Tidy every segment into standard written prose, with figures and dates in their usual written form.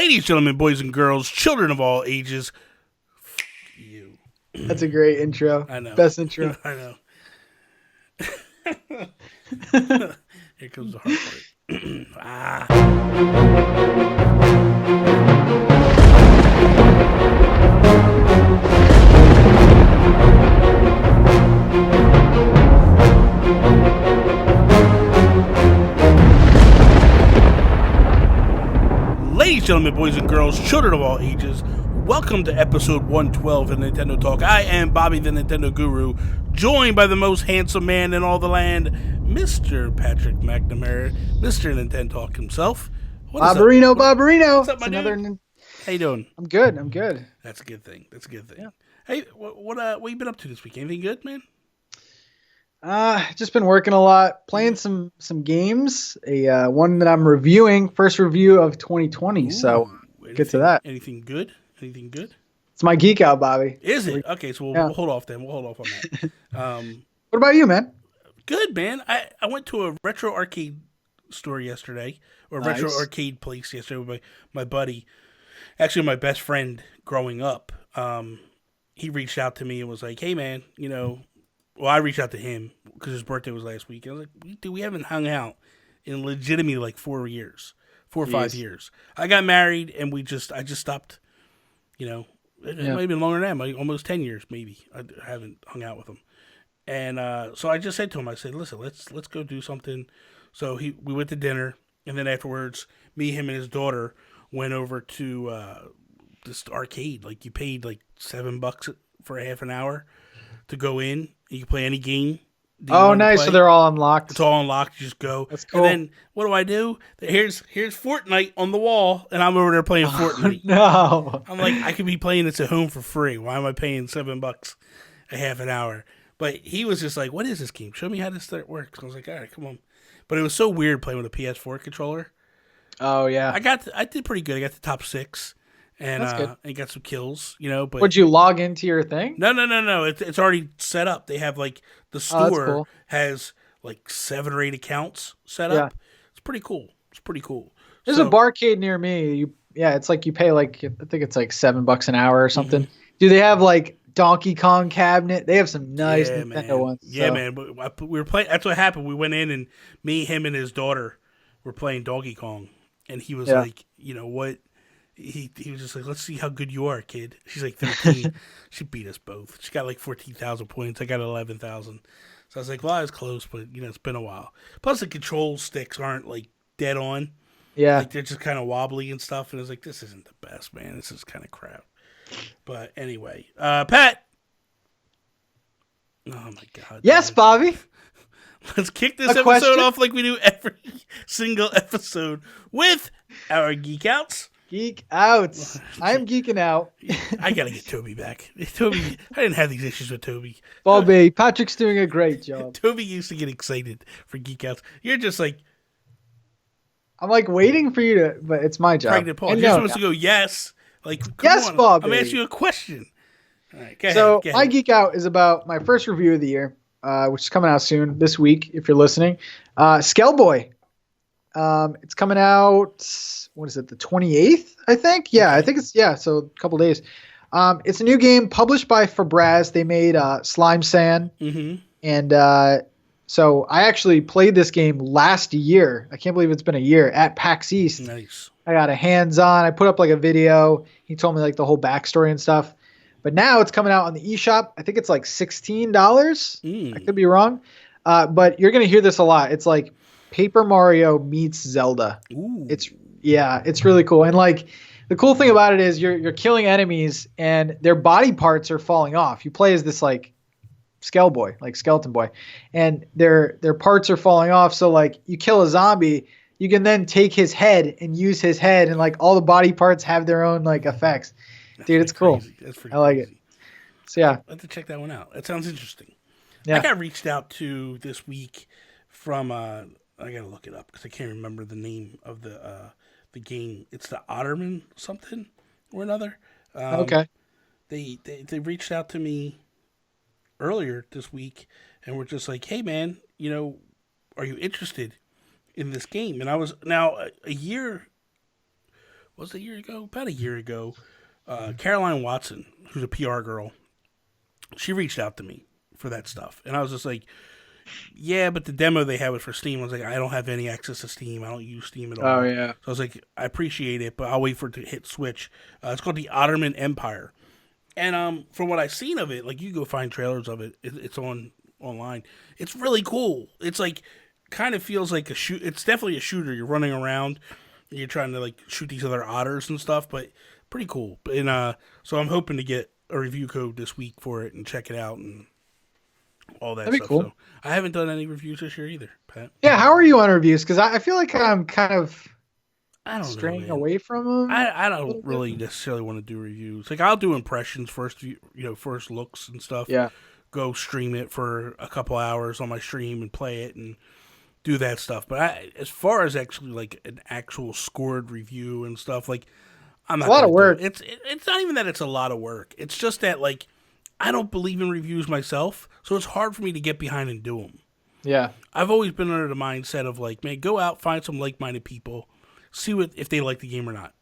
Ladies, gentlemen, boys and girls, children of all ages, you. That's a great intro. I know. Best intro. I know. Here comes the hard part. Ladies, gentlemen, boys and girls, children of all ages, welcome to episode 112 of NintenTalk. I am Bobby, the Nintendo Guru, joined by the most handsome man in all the land, Mr. Patrick McNamara, Mr. NintenTalk himself. Barbarino. What's up, my dude? How you doing? I'm good. That's a good thing. Yeah. Hey, what you been up to this week? Anything good, man? Just been working a lot, playing some games. One that I'm reviewing, first review of 2020. So get to that. Anything good? It's my Geek Out, Bobby. Is it? Okay, so we'll hold off then. We'll hold off on that. What about you, man? Good, man. I went to a retro arcade store yesterday, or Nice. retro arcade place yesterday with my buddy. Actually, my best friend growing up. He reached out to me and was like, "Hey, man, Well, I reached out to him because his birthday was last week. I was like, we haven't hung out in legitimately like 4 or 5 years. I got married and I just stopped, it might have been longer than that, like almost 10 years maybe. I haven't hung out with him. And so I just said to him, I said, listen, let's go do something. So we went to dinner, and then afterwards, me, him, and his daughter went over to this arcade. Like, you paid like $7 for a half an hour to go in. You can play any game. Oh, nice. So they're all unlocked. It's all unlocked. You just go. That's cool. And then what do? Here's Fortnite on the wall, and I'm over there playing Fortnite. No. I'm like, I could be playing this at home for free. Why am I paying $7 a half an hour? But he was just like, what is this game? Show me how this works. I was like, all right, come on. But it was so weird playing with a PS4 controller. Oh, yeah. I did pretty good. I got the top 6. And I got some kills, but would you log into your thing? No. It's already set up. They have like the store has like 7 or 8 accounts set up. Yeah. It's pretty cool. There's a barcade near me. It's like you pay like I think it's like $7 an hour or something. Mm-hmm. Do they have like Donkey Kong cabinet? They have some nice Nintendo ones. Yeah, man. We were playing. That's what happened. We went in and me, him, and his daughter were playing Donkey Kong, and he was like, what? He was just like, let's see how good you are, kid. She's like 13. She beat us both. She got like 14,000 points. I got 11,000. So I was like, well, I was close, but it's been a while. Plus the control sticks aren't like dead on. Yeah. Like they're just kind of wobbly and stuff. And I was like, this isn't the best, man. This is kind of crap. But anyway, Pat. Oh my God. Yes, man. Bobby. Let's kick this episode off like we do every single episode with our Geek Outs. Geek Outs. I'm geeking out. I gotta get Toby back. Toby, I didn't have these issues with Toby. Bobby, Patrick's doing a great job. Toby used to get excited for Geek Outs. You're just like, I'm like waiting for you to, but it's my job. Pregnant pause. You're supposed to go yes. Like, come yes, on. Bobby. I'm asking you a question. All right, go ahead. So my Geek Out is about my first review of the year, which is coming out soon this week if you're listening. Skellboy. It's coming out, what is it, the 28th, I think? Yeah, I think so a couple days. It's a new game published by Fabraz. They made Slime Sand. Mm-hmm. And so I actually played this game last year. I can't believe it's been a year at PAX East. Nice. I got a hands-on. I put up like a video. He told me like the whole backstory and stuff. But now it's coming out on the eShop. I think it's like $16. I could be wrong. But you're going to hear this a lot. It's like Paper Mario meets Zelda. Ooh. It's really cool. And like the cool thing about it is you're killing enemies and their body parts are falling off. You play as this like skeleton boy, and their parts are falling off. So like you kill a zombie, you can then take his head and use his head, and like all the body parts have their own like effects. Dude, it's cool. I like it. So yeah, I have to check that one out. That sounds interesting. Yeah. I got reached out to this week from I gotta look it up because I can't remember the name of the game. It's the Otterman something or another. Okay. They reached out to me earlier this week and were just like, hey man, are you interested in this game? And I was now a year was it a year ago? About a year ago. Caroline Watson, who's a PR girl, she reached out to me for that stuff, and I was just like, yeah, but the demo they had was for Steam. I was like, I don't have any access to Steam. I don't use Steam at Oh all. yeah. So I was like, I appreciate it, but I'll wait for it to hit Switch. It's called the Ottoman Empire, and from what I've seen of it, like you go find trailers of it. It's online. It's really cool. It's like kind of feels like a shoot. It's definitely a shooter. You're running around, and you're trying to like shoot these other otters and stuff, but pretty cool. And so I'm hoping to get a review code this week for it and check it out and all that That'd be stuff. cool. So I haven't done any reviews this year either, Pat. Yeah, how are you on reviews? Because I feel like I'm kind of I don't straying know, man. away from them. I don't really necessarily want to do reviews. Like I'll do impressions first, first looks and stuff. Yeah. Go stream it for a couple hours on my stream and play it and do that stuff. But as far as actually like an actual scored review and stuff, like I'm not. It's a lot of work. It's not even that it's a lot of work. It's just that like I don't believe in reviews myself, so it's hard for me to get behind and do them. Yeah. I've always been under the mindset of like, man, go out, find some like-minded people, see if they like the game or not.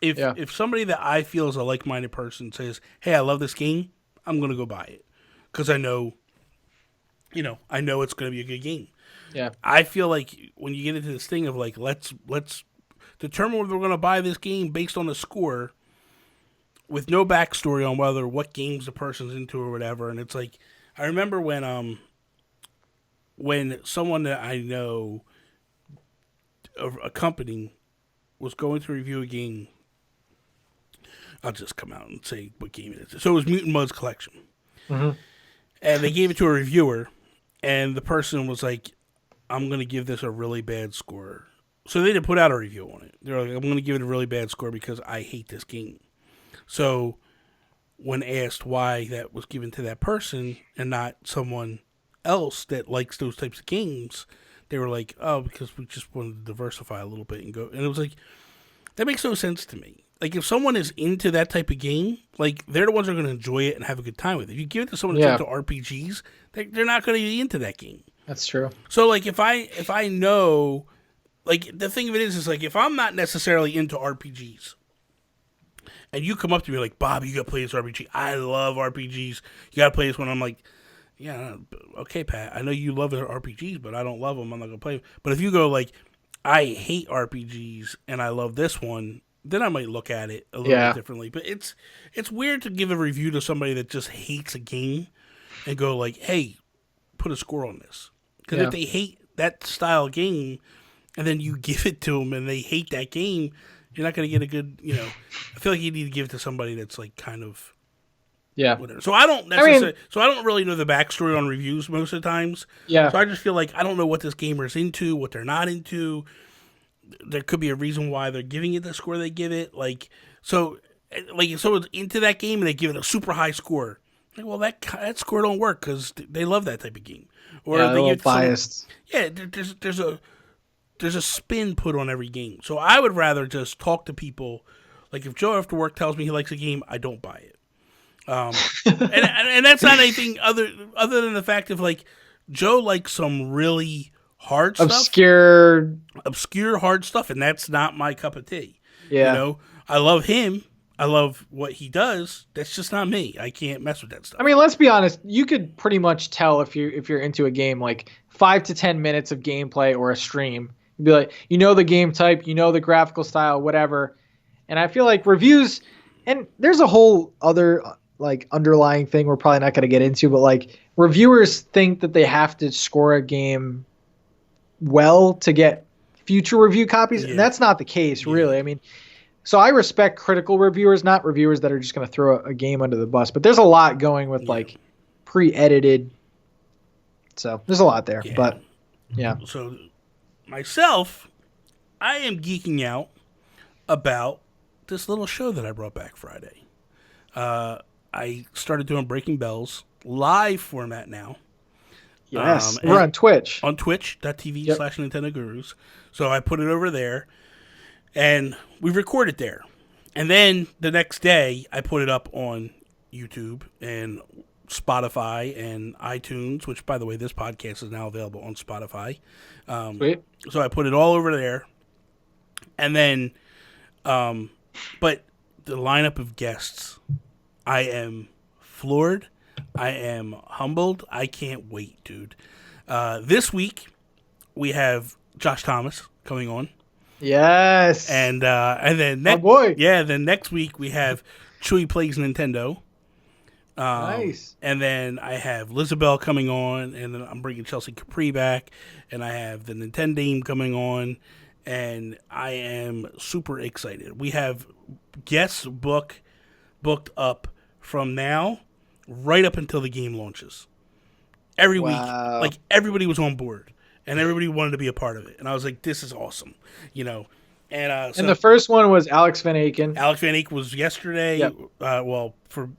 If somebody that I feel is a like-minded person says, hey, I love this game, I'm gonna go buy it because I know it's gonna be a good game. Yeah. I feel like when you get into this thing of like, let's determine whether we're gonna buy this game based on the score, with no backstory on what games the person's into or whatever, and it's like I remember when someone that I know of a company was going to review a game. I'll just come out and say what game it is. So it was Mutant Mudds Collection. Mm-hmm. And they gave it to a reviewer, and the person was like, I'm going to give this a really bad score. So they didn't put out a review on it. They're like, I'm going to give it a really bad score because I hate this game. So when asked why that was given to that person and not someone else that likes those types of games, they were like, oh, because we just wanted to diversify a little bit and go. And it was like, that makes no sense to me. Like, if someone is into that type of game, like, they're the ones that are going to enjoy it and have a good time with it. If you give it to someone that's into RPGs, they're not going to be into that game. That's true. So, like, if I know, like, the thing of it is like, if I'm not necessarily into RPGs, and you come up to me like, Bob, you got to play this RPG. I love RPGs. You got to play this one. I'm like, yeah, okay, Pat. I know you love RPGs, but I don't love them. I'm not going to play them. But if you go like, I hate RPGs and I love this one, then I might look at it a little bit differently. But it's weird to give a review to somebody that just hates a game and go like, hey, put a score on this. Because if they hate that style of game and then you give it to them and they hate that game, you're not going to get a good, I feel like you need to give it to somebody that's like kind of whatever. So I don't really know the backstory on reviews most of the times. Yeah. So I just feel like I don't know what this gamer is into, what they're not into. There could be a reason why they're giving it the score they give it. So if someone's into that game and they give it a super high score, like, well, that score don't work because they love that type of game. Or they're a little biased. There's a spin put on every game. So I would rather just talk to people. Like if Joe after work tells me he likes a game, I don't buy it. And that's not anything other than the fact of like Joe likes some really hard stuff, obscure hard stuff, and that's not my cup of tea. Yeah, I love him. I love what he does. That's just not me. I can't mess with that stuff. I mean, let's be honest. You could pretty much tell if you're into a game, like 5 to 10 minutes of gameplay or a stream. You'd be like, the game type, the graphical style, whatever. And I feel like reviews, and there's a whole other like underlying thing we're probably not going to get into, but like reviewers think that they have to score a game well to get future review copies, and that's not the case, really. I mean, so I respect critical reviewers, not reviewers that are just going to throw a game under the bus. But there's a lot going with like pre-edited, so there's a lot there. Yeah. But So myself, I am geeking out about this little show that I brought back Friday. I started doing Breaking Bells live format now. Yes, we're on Twitch. On twitch.tv/Nintendo Gurus. So I put it over there, and we recorded there. And then the next day, I put it up on YouTube and Spotify and iTunes, which, by the way, this podcast is now available on Spotify. Sweet. So I put it all over there. And then But the lineup of guests, I am floored. I am humbled. I can't wait, dude. This week we have Josh Thomas coming on. Yes. And then boy. Yeah, then next week we have Chewy Plays Nintendo. Nice. And then I have Lizabelle coming on, and then I'm bringing Chelsea Capri back, and I have the Nintendo coming on, and I am super excited. We have guests booked up from now right up until the game launches. Every week, like everybody was on board, and everybody wanted to be a part of it, and I was like, "This is awesome," you know. And the first one was Alex Van Aken. Alex Van Aken was yesterday. Yep.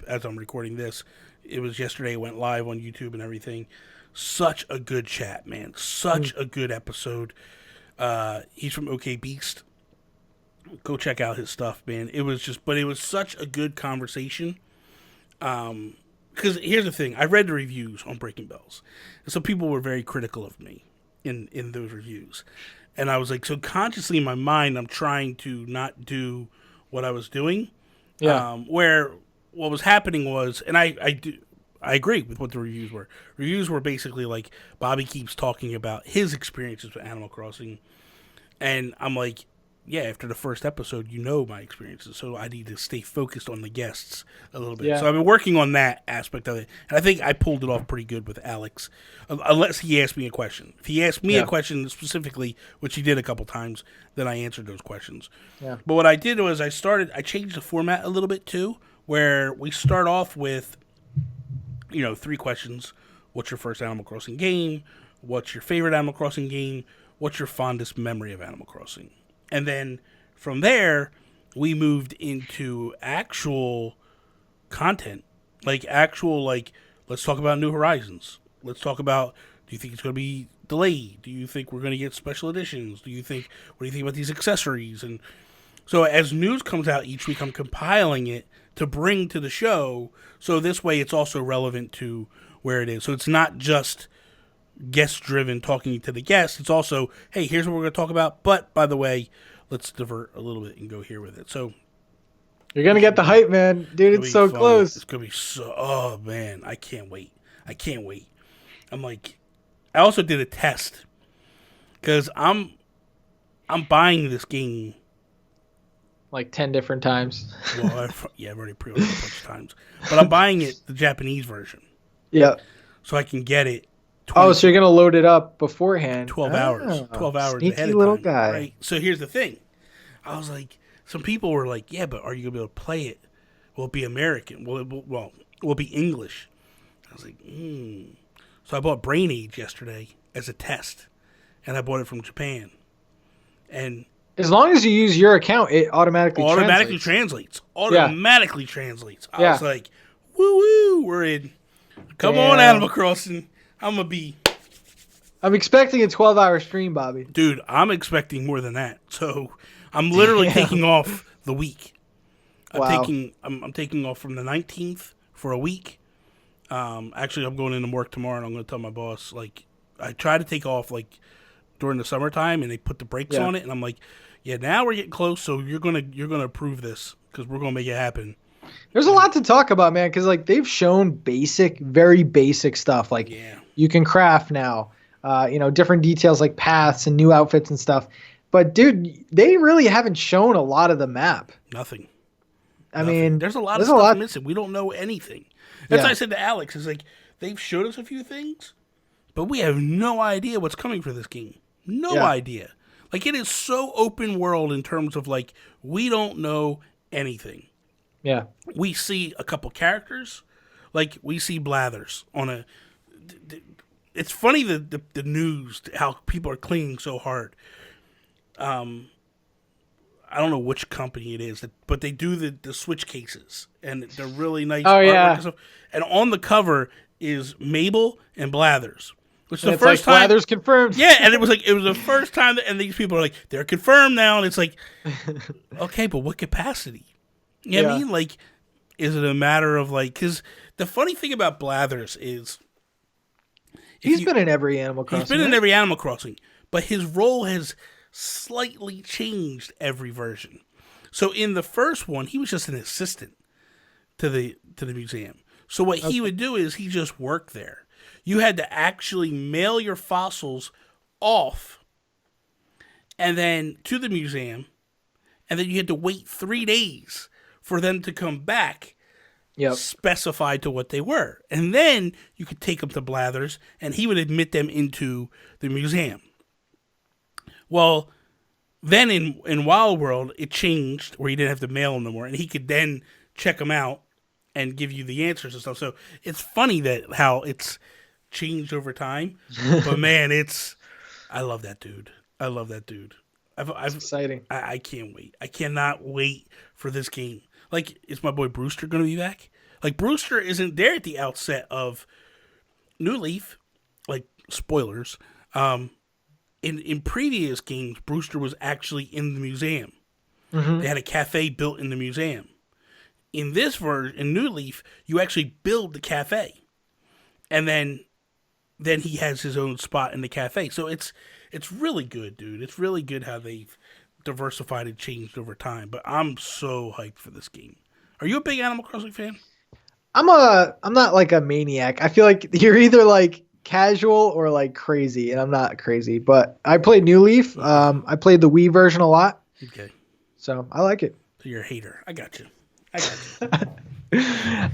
As I'm recording this, it was yesterday. It went live on YouTube and everything. Such a good chat, man. Such a good episode. He's from OK Beast. Go check out his stuff, man. It was such a good conversation. Because here's the thing. I read the reviews on Breaking Bells, and some people were very critical of me in those reviews. And I was like, so consciously in my mind, I'm trying to not do what I was doing. Yeah. Where what was happening was, and I agree with what the reviews were. Reviews were basically like, Bobby keeps talking about his experiences with Animal Crossing. And I'm like, yeah, after the first episode, you know my experiences. So I need to stay focused on the guests a little bit. Yeah. So I've been working on that aspect of it. And I think I pulled it off pretty good with Alex, unless he asked me a question. If he asked me a question specifically, which he did a couple times, then I answered those questions. Yeah. But what I did was I changed the format a little bit too, where we start off with, 3 questions. What's your first Animal Crossing game? What's your favorite Animal Crossing game? What's your fondest memory of Animal Crossing? And then from there, we moved into actual content. Let's talk about New Horizons. Let's talk about, do you think it's going to be delayed? Do you think we're going to get special editions? What do you think about these accessories? And so as news comes out each week, I'm compiling it to bring to the show. So this way it's also relevant to where it is. So it's not just guest-driven talking to the guests. It's also, hey, here's what we're going to talk about. But, by the way, let's divert a little bit and go here with it. So you're going to get the hype, man. Dude, it's so close. It's going to be oh, man, I can't wait. I'm like, I also did a test because I'm buying this game. Like 10 different times. Well, I've already pre-ordered a bunch of times. But I'm buying it, the Japanese version. Yeah. So I can get it. So you're going to load it up beforehand. 12 hours. 12 hours sneaky ahead of little time. Guy. Right? So here's the thing. I was like, some people were like, yeah, but are you going to be able to play it? Will it be American? Will it be English? I was like, So I bought Brain Age yesterday as a test. And I bought it from Japan. And as long as you use your account, it automatically translates. Translates. I was like, woo, we're in. Come on, Animal Crossing. I'm expecting a 12-hour stream, Bobby. Dude, I'm expecting more than that. So I'm literally taking off the week. I'm taking off from the 19th for a week. Actually, I'm going into work tomorrow, and I'm going to tell my boss, I try to take off, during the summertime, and they put the brakes on it, and I'm like, yeah, now we're getting close, so you're gonna approve this, because we're going to make it happen. There's a lot to talk about, man, because they've shown very basic stuff. You can craft now, different details like paths and new outfits and stuff. But dude, they really haven't shown a lot of the map. Nothing. I mean, there's a lot of stuff missing. We don't know anything. That's what I said to Alex. It's like they've showed us a few things, but we have no idea what's coming for this game. No idea. It is so open world in terms of we don't know anything. Yeah. We see a couple characters. We see Blathers on a... It's funny the news, how people are clinging so hard. I don't know which company it is, but they do the Switch cases. And they're really nice artwork and stuff. And on the cover is Mabel and Blathers. Which is the first time. Blathers confirmed. Yeah, and it was the first time and these people are they're confirmed now. And it's okay, but what capacity? You know what I mean? Is it a matter of because the funny thing about Blathers is he's been in every Animal Crossing. He's been in every Animal Crossing, but his role has slightly changed every version. So in the first one, he was just an assistant to the museum. So what he would do is he just worked there. You had to actually mail your fossils off and then to the museum, and then you had to wait 3 days for them to come back, specified to what they were. And then you could take them to Blathers, and he would admit them into the museum. Well, then in Wild World, it changed where you didn't have to mail them no more, and he could then check them out and give you the answers and stuff. So it's funny that how it's changed over time. But man, I love that dude. I love that dude. It's exciting. I can't wait. I cannot wait for this game. Like, is my boy Brewster going to be back? Like, Brewster isn't there at the outset of New Leaf. Like, spoilers. In previous games, Brewster was actually in the museum. They had a cafe built in the museum. In this version, in New Leaf, you actually build the cafe. And then he has his own spot in the cafe. So it's really good, dude. It's really good how they've diversified and changed over time. But I'm so hyped for this game. Are you a big Animal Crossing fan? I'm not like a maniac. I feel like you're either like casual or like crazy, and I'm not crazy. But I played New Leaf. I played the Wii version a lot. Okay. So I like it. So you're a hater. I got you.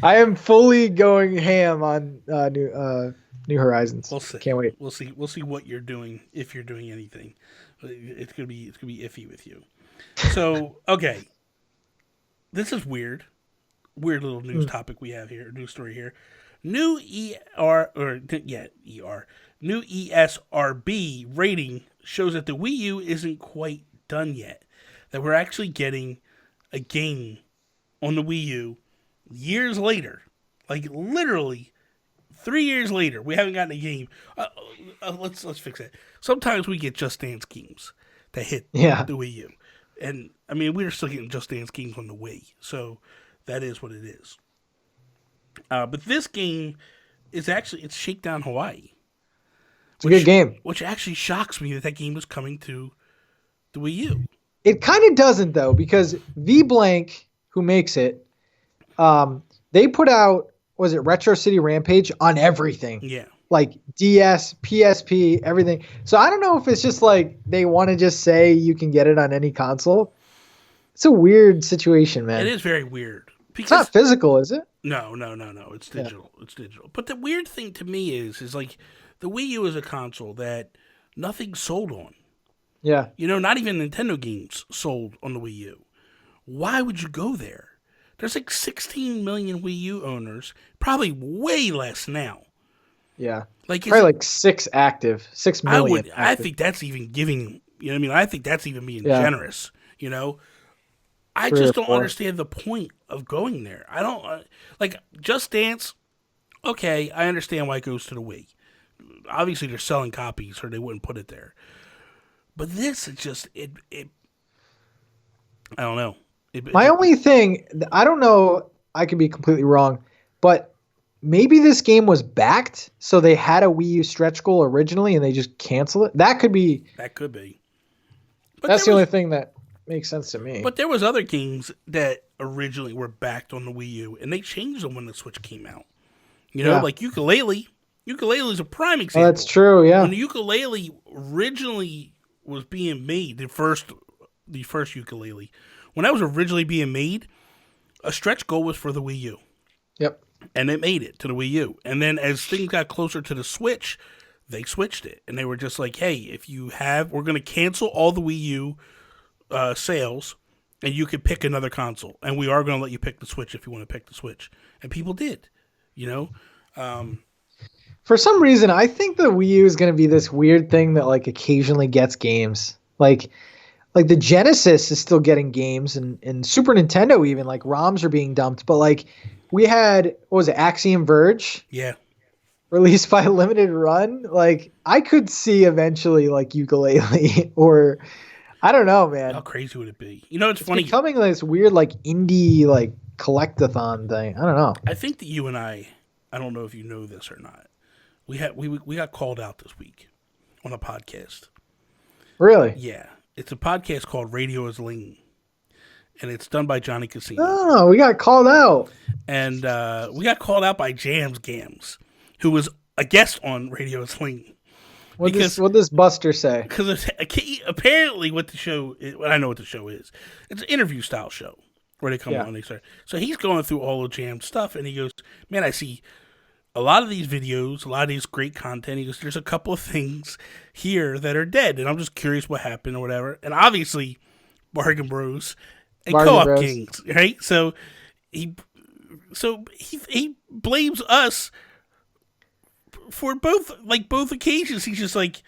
I am fully going ham on New Horizons. We'll see. Can't wait. We'll see what you're doing, if you're doing anything. It's gonna be iffy with you. So this is weird little news topic we have here, news story here. New new ESRB rating shows that the Wii U isn't quite done yet. That we're actually getting a game on the Wii U years later, like literally 3 years later. We haven't gotten a game. Let's fix that. Sometimes we get Just Dance games that hit the Wii U, and I mean we're still getting Just Dance games on the Wii, so that is what it is. But this game is it's Shakedown Hawaii. It's a good game, which actually shocks me that game was coming to the Wii U. It kind of doesn't though, because V-Blank, who makes it, they put out, was it Retro City Rampage on everything? Yeah. Like DS, PSP, everything. So I don't know if it's just like they want to just say you can get it on any console. It's a weird situation, man. It is very weird. It's not physical, is it? No. It's digital. Yeah. It's digital. But the weird thing to me is like the Wii U is a console that nothing's sold on. Yeah. You know, not even Nintendo games sold on the Wii U. Why would you go there? There's like 16 million Wii U owners, probably way less now. Yeah. Like probably like 6 million. I think that's even giving, you know what I mean? I think that's even being generous, you know? I just don't understand the point of going there. I don't, like, Just Dance, okay, I understand why it goes to the Wii. Obviously, they're selling copies, or they wouldn't put it there. But this, it's just, I don't know. My only thing, I don't know, I could be completely wrong, but maybe this game was backed, so they had a Wii U stretch goal originally, and they just canceled it. That could be. But that's the only thing that makes sense to me. But there was other games that originally were backed on the Wii U, and they changed them when the Switch came out. You know, like Ukulele. Ukulele is a prime example. Oh, that's true, yeah. When the Ukulele originally was being made, the first Ukulele, when that was originally being made, a stretch goal was for the Wii U. Yep. And it made it to the Wii U. And then as things got closer to the Switch, they switched it. And they were just like, hey, we're going to cancel all the Wii U sales, and you can pick another console. And we are going to let you pick the Switch if you want to pick the Switch. And people did, you know? For some reason, I think the Wii U is going to be this weird thing that like occasionally gets games. Like the Genesis is still getting games, and Super Nintendo even, like ROMs are being dumped. But like we had, what was it, Axiom Verge? Yeah. Released by Limited Run. Like I could see eventually like Ukulele or I don't know, man. How crazy would it be? You know, it's funny. It's becoming this weird like indie like collectathon thing. I don't know. I think that you and I don't know if you know this or not. We got called out this week on a podcast. Really? Yeah. It's a podcast called Radio is Lean. and it's done by Johnny Casino. Oh, we got called out. And we got called out by Jams Gams, who was a guest on Radio Sling. What does Buster say? Because apparently what the show is, I know what the show is. It's an interview style show where they come on and they start. So he's going through all of Jam's stuff, and he goes, man, I see a lot of these videos, a lot of these great content. He goes, there's a couple of things here that are dead, and I'm just curious what happened or whatever. And obviously, Bargain Bros and Co-op Kings, right? So he blames us for both occasions. He's just like,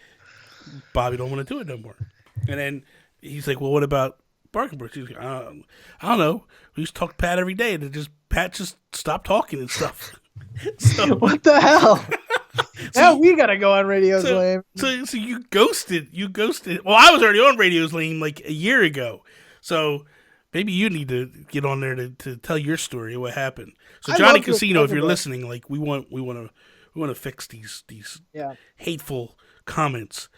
Bobby don't want to do it no more. And then he's like, well, what about Bargain Bros? He's like, I don't know. We used to talk to Pat every day, and Pat just stopped talking and stuff. So, what the hell? Now we gotta go on Radio's Lame. So you ghosted. Well, I was already on Radio's Lame like a year ago. So maybe you need to get on there to tell your story of what happened. So Johnny Casino, if you're listening, like we want to fix these hateful comments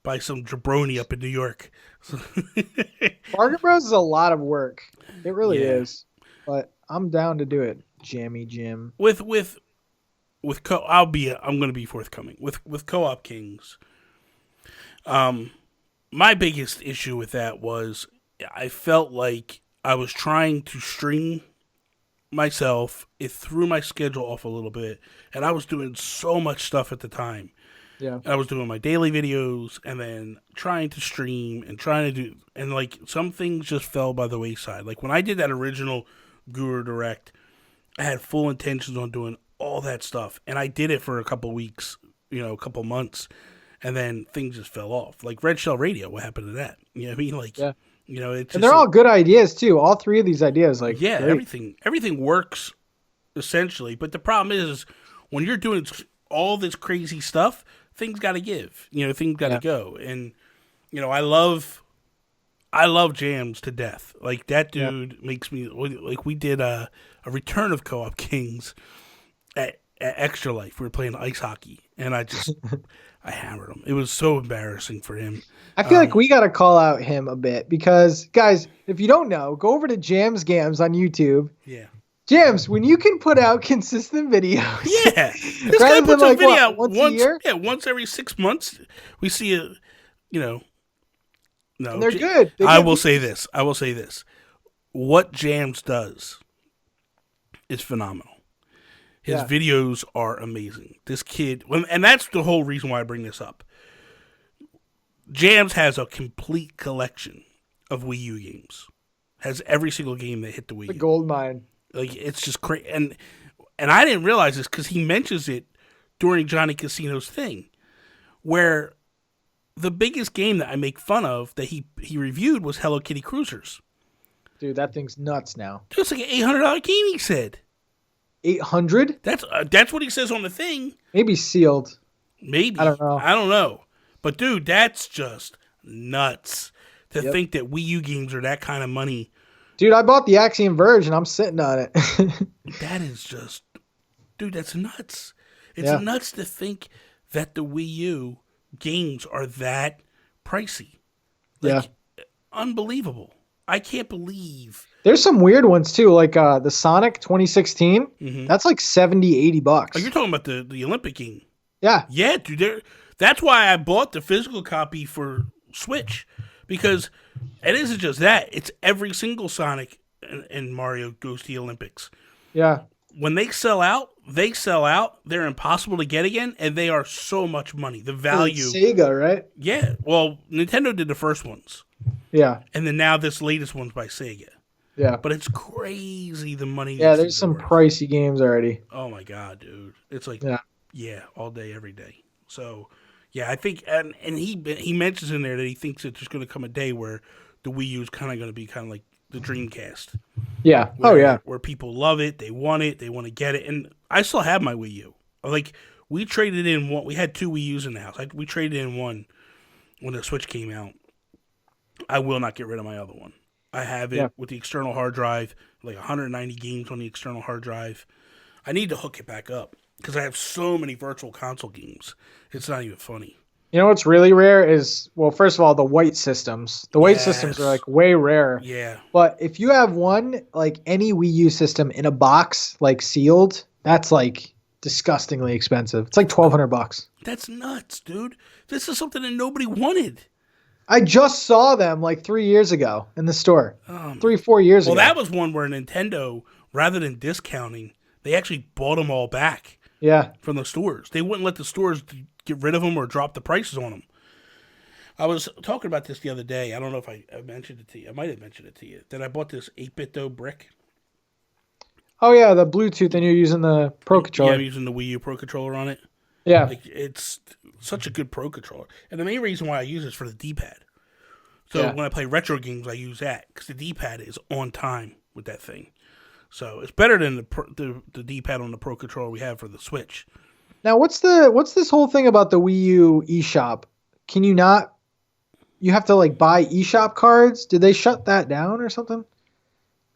by some jabroni up in New York. Bargain Bros is a lot of work. It really is. But I'm down to do it, Jammy Jim. I'm going to be forthcoming with Co-op Kings. My biggest issue with that was I felt like I was trying to string myself. It threw my schedule off a little bit, and I was doing so much stuff at the time. Yeah, and I was doing my daily videos, and then trying to stream and like some things just fell by the wayside. Like when I did that original Guru Direct, I had full intentions on doing all that stuff, and I did it for a couple weeks, a couple months, and then things just fell off. Like Red Shell Radio, what happened to that? You know what I mean? Like, it's and they're all good ideas too. All three of these ideas, great. everything works essentially. But the problem is when you're doing all this crazy stuff, things got to give. Things got to go. And I love Jams to death. Like that dude makes me like. We did a return of Co-op Kings at Extra Life. We were playing ice hockey, and I hammered him. It was so embarrassing for him. I feel like we got to call out him a bit because, guys, if you don't know, go over to Jams Gams on YouTube. Yeah. Jams, when you can put out consistent videos. Yeah. This guy puts a video out once a year? Yeah, once every 6 months. We see it, No. And they're good. I will say this. What Jams does is phenomenal. His videos are amazing. This kid, and that's the whole reason why I bring this up. Jams has a complete collection of Wii U games. Has every single game that hit the Wii U. The gold mine. Like it's just crazy, and I didn't realize this because he mentions it during Johnny Casino's thing, where the biggest game that I make fun of that he reviewed was Hello Kitty Cruisers. Dude, that thing's nuts now. It's like an $800 game. He said. 800? That's what he says on the thing. Maybe sealed. Maybe. I don't know. But dude, that's just nuts to think that Wii U games are that kind of money. Dude, I bought the Axiom Verge and I'm sitting on it. That is just, dude, that's nuts. It's nuts to think that the Wii U games are that pricey. Unbelievable. I can't believe. There's some weird ones too, like the Sonic 2016. Mm-hmm. That's like $70-$80. Oh, you're talking about the Olympic game? Yeah. Yeah, dude. That's why I bought the physical copy for Switch, because it isn't just that; it's every single Sonic and Mario goes to the Olympics. Yeah. When they sell out. They're impossible to get again, and they are so much money. The value. Sega, right? Yeah. Well, Nintendo did the first ones. Yeah. And then now this latest one's by Sega. Yeah. But it's crazy the money. Yeah, there's some pricey games already. Oh my god, dude! It's like all day, every day. So yeah, I think, and he mentions in there that he thinks that there's going to come a day where the Wii U is kind of going to be kind of like the Dreamcast. Yeah. Where people love it, they want to get it, and I still have my Wii U. Like we traded in one. We had two Wii U's in the house. We traded in one when the Switch came out. I will not get rid of my other one. I have it with the external hard drive, like 190 games on the external hard drive. I need to hook it back up because I have so many virtual console games. It's not even funny. You know what's really rare is, well, first of all, the white systems. The white systems are Yes. like way rare. Yeah. But if you have one, like any Wii U system in a box, like sealed, that's like disgustingly expensive. It's like $1,200. That's nuts, dude. This is something that nobody wanted. I just saw them like 3 years ago in the store. Oh my. 3, 4 years Well, that ago. was one where Nintendo, rather than discounting, they actually bought them all back Yeah. from the stores. They wouldn't let the stores get rid of them or drop the prices on them. I was talking about this the other day. I don't know if I mentioned it to you. I might have mentioned it to you. That I bought this 8-bit dough brick. Oh yeah, the Bluetooth, and you're using the Pro Yeah, I'm controller. using the Wii U Pro controller on it. Yeah. Like it's such a good Pro controller, and the main reason why I use it is for the D-pad. So Yeah. when I play retro games, I use that because the D-pad is on time with that thing. So it's better than the D-pad on the Pro controller we have for the Switch. Now what's this whole thing about the Wii U eShop? Can you not you have to like buy eShop cards? Did they shut that down or something?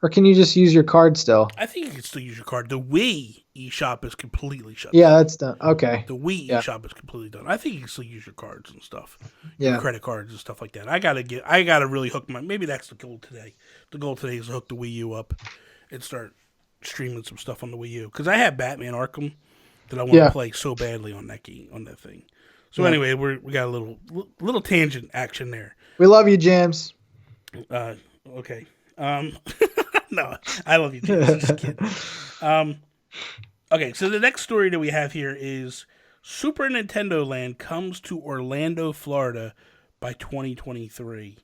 Or can you just use your card still? I think you can still use your card. The Wii eShop is completely shut Yeah, down. that's done. Okay. The Wii Yeah. eShop is completely done. I think you can still use your cards and stuff, your Yeah. credit cards and stuff like that. I gotta really hook my. Maybe that's the goal today. The goal today is to hook the Wii U up and start streaming some stuff on the Wii U because I have Batman Arkham that I want to Yeah. play so badly on that game on that thing. So Yeah. anyway, we got a little tangent action there. We love you, James. Okay. No, I love you, James. Just a kid. Okay, so the next story that we have here is Super Nintendo Land comes to Orlando, Florida by 2023.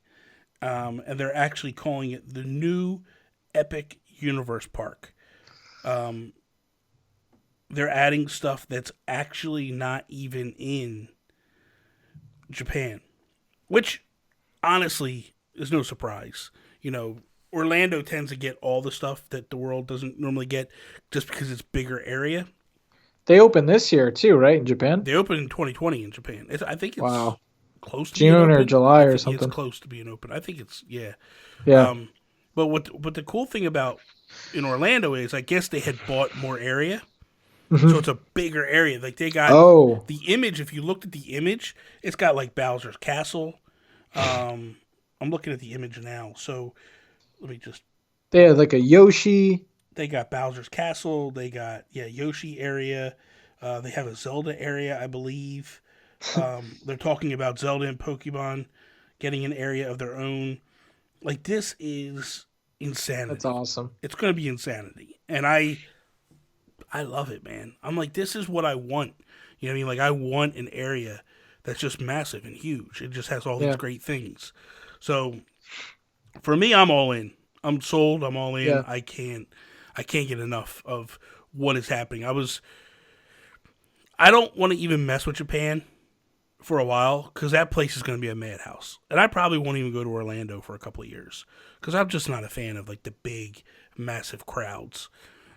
And they're actually calling it the new Epic Universe Park. They're adding stuff that's actually not even in Japan, which honestly is no surprise. You know, Orlando tends to get all the stuff that the world doesn't normally get just because it's bigger area. They opened this year too, right? In Japan? They opened in 2020 in Japan. I think it's Wow. close to being June or open. July I or think it's something. close to being open. I think it's yeah. Yeah. But what the cool thing about in Orlando is I guess they had bought more area, Mhm. so it's a bigger area. Like they got Oh. the image. If you looked at the image, it's got like Bowser's Castle. I'm looking at the image now. So let me just. They had like a Yoshi. They got Bowser's Castle. They got Yoshi area. They have a Zelda area, I believe. They're talking about Zelda and Pokemon getting an area of their own. Like this is insanity. That's awesome. It's going to be insanity, and I love it, man. I'm like, this is what I want. You know what I mean? Like I want an area that's just massive and huge. It just has all these Yeah. great things. So for me, I'm all in. I'm sold. I'm all in. Yeah. I can't get enough of what is happening. I don't want to even mess with Japan for a while because that place is going to be a madhouse, and I probably won't even go to Orlando for a couple of years because I'm just not a fan of like the big, massive crowds.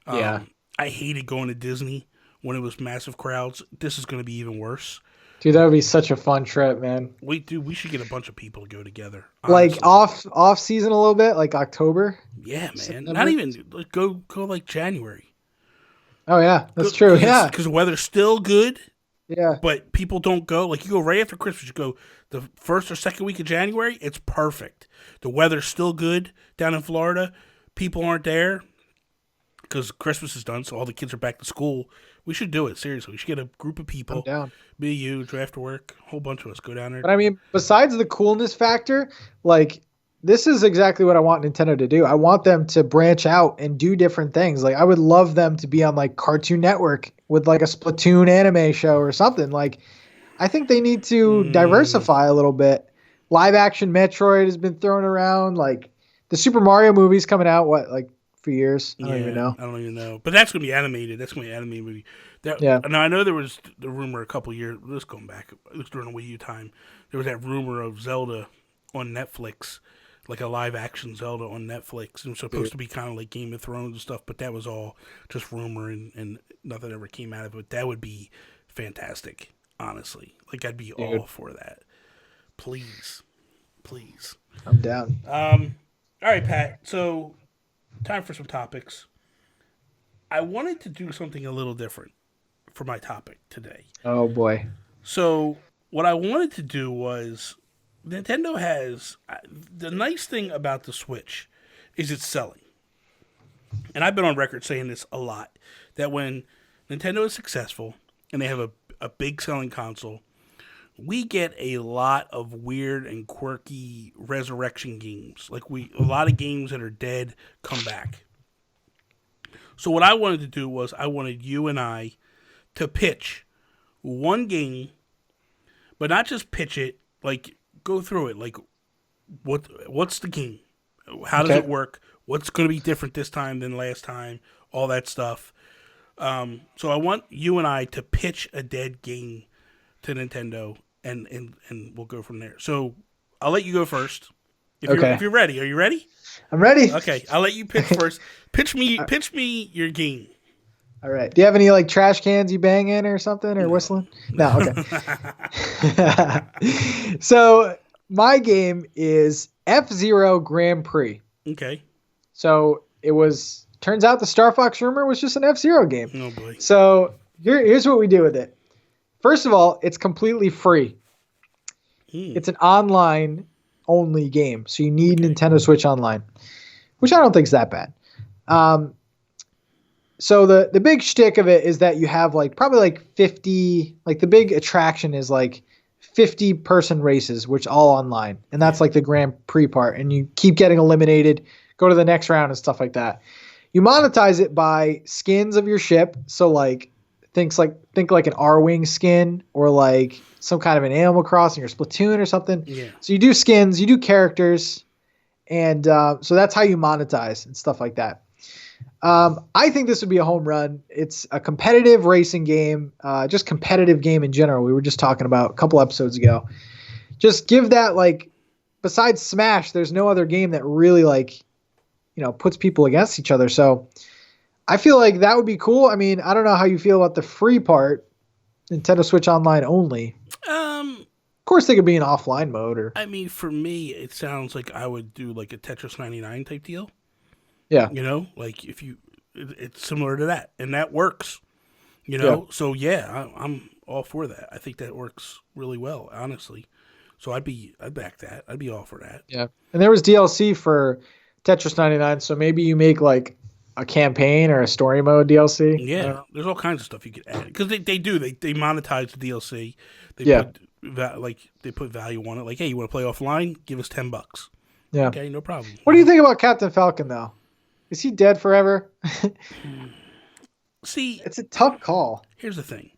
Yeah. I hated going to Disney when it was massive crowds. This is going to be even worse. Dude, that would be such a fun trip, man. We should get a bunch of people to go together. Like Honestly. off season a little bit, like October. Yeah, man. September? Not even like, go like January. Oh yeah, that's true. Yeah. Because the weather's still good, Yeah. but people don't go. Like you go right after Christmas. You go the first or second week of January. It's perfect. The weather's still good down in Florida. People aren't there because Christmas is done, so all the kids are back to school. We should do it seriously. We should get a group of I'm people. down. Me, you, Drew after work, a whole bunch of us go down there. But I mean, besides the coolness factor, like this is exactly what I want Nintendo to do. I want them to branch out and do different things. Like I would love them to be on like Cartoon Network with like a Splatoon anime show or something. Like I think they need to diversify a little bit. Live action Metroid has been thrown around. Like the Super Mario movie's coming out, what, like for years? I don't even know. I don't even know. But that's going to be animated. That's going to be an animated movie. Yeah. Now, I know there was the rumor a couple years, this going back, it was during the Wii U time, there was that rumor of Zelda on Netflix, like a live action Zelda on Netflix. It was supposed to be kind of like Game of Thrones and stuff, but that was all just rumor and nothing ever came out of it. That would be fantastic, honestly. Like, I'd be all for that. Please. Please. I'm down. All right, Pat. So, time for some topics. I wanted to do something a little different for my topic today. Oh boy. So, what I wanted to do was Nintendo has the nice thing about the Switch is it's selling. And I've been on record saying this a lot, that when Nintendo is successful and they have a big selling console, we get a lot of weird and quirky resurrection games. Like a lot of games that are dead come back. So what I wanted to do was I wanted you and I to pitch one game, but not just pitch it, like go through it. Like what's the game? How does it work? What's going to be different this time than last time? All that stuff. So I want you and I to pitch a dead game to Nintendo, and we'll go from there. So I'll let you go first. If you're ready. Are you ready? I'm ready. Okay, I'll let you pitch first. Pitch me your game. All right. Do you have any like trash cans you bang in or something or whistling? No. Okay. So my game is F-Zero Grand Prix. Okay. So turns out the Star Fox rumor was just an F-Zero game. Oh boy. So here's what we do with it. First of all, it's completely free. It's an online only game. So you need Nintendo Switch Online, which I don't think is that bad. So the big shtick of it is that you have probably 50, the big attraction is 50 person races, which all online. And that's the Grand Prix part. And you keep getting eliminated, go to the next round and stuff like that. You monetize it by skins of your ship. So think an R-Wing skin or some kind of an Animal Crossing or Splatoon or something. Yeah. So you do skins, you do characters. And so that's how you monetize and stuff like that. I think this would be a home run. It's a competitive racing game, just competitive game in general. We were just talking about a couple episodes ago. Just give that besides Smash, there's no other game that really puts people against each other. So I feel like that would be cool. I mean, I don't know how you feel about the free part, Nintendo Switch Online only. Of course, they could be in offline mode or. I mean, for me, it sounds like I would do a Tetris 99 type deal. Yeah. It's similar to that, and that works. So yeah, I'm all for that. I think that works really well, honestly. So I'd back that. I'd be all for that. Yeah, and there was DLC for Tetris 99, so maybe you make a campaign or a story mode DLC. Yeah, there's all kinds of stuff you could add because they monetize the DLC. They put value on it. Hey, you want to play offline? Give us $10. Yeah. Okay, no problem. What do you think about Captain Falcon though? Is he dead forever? See, it's a tough call. Here's the thing.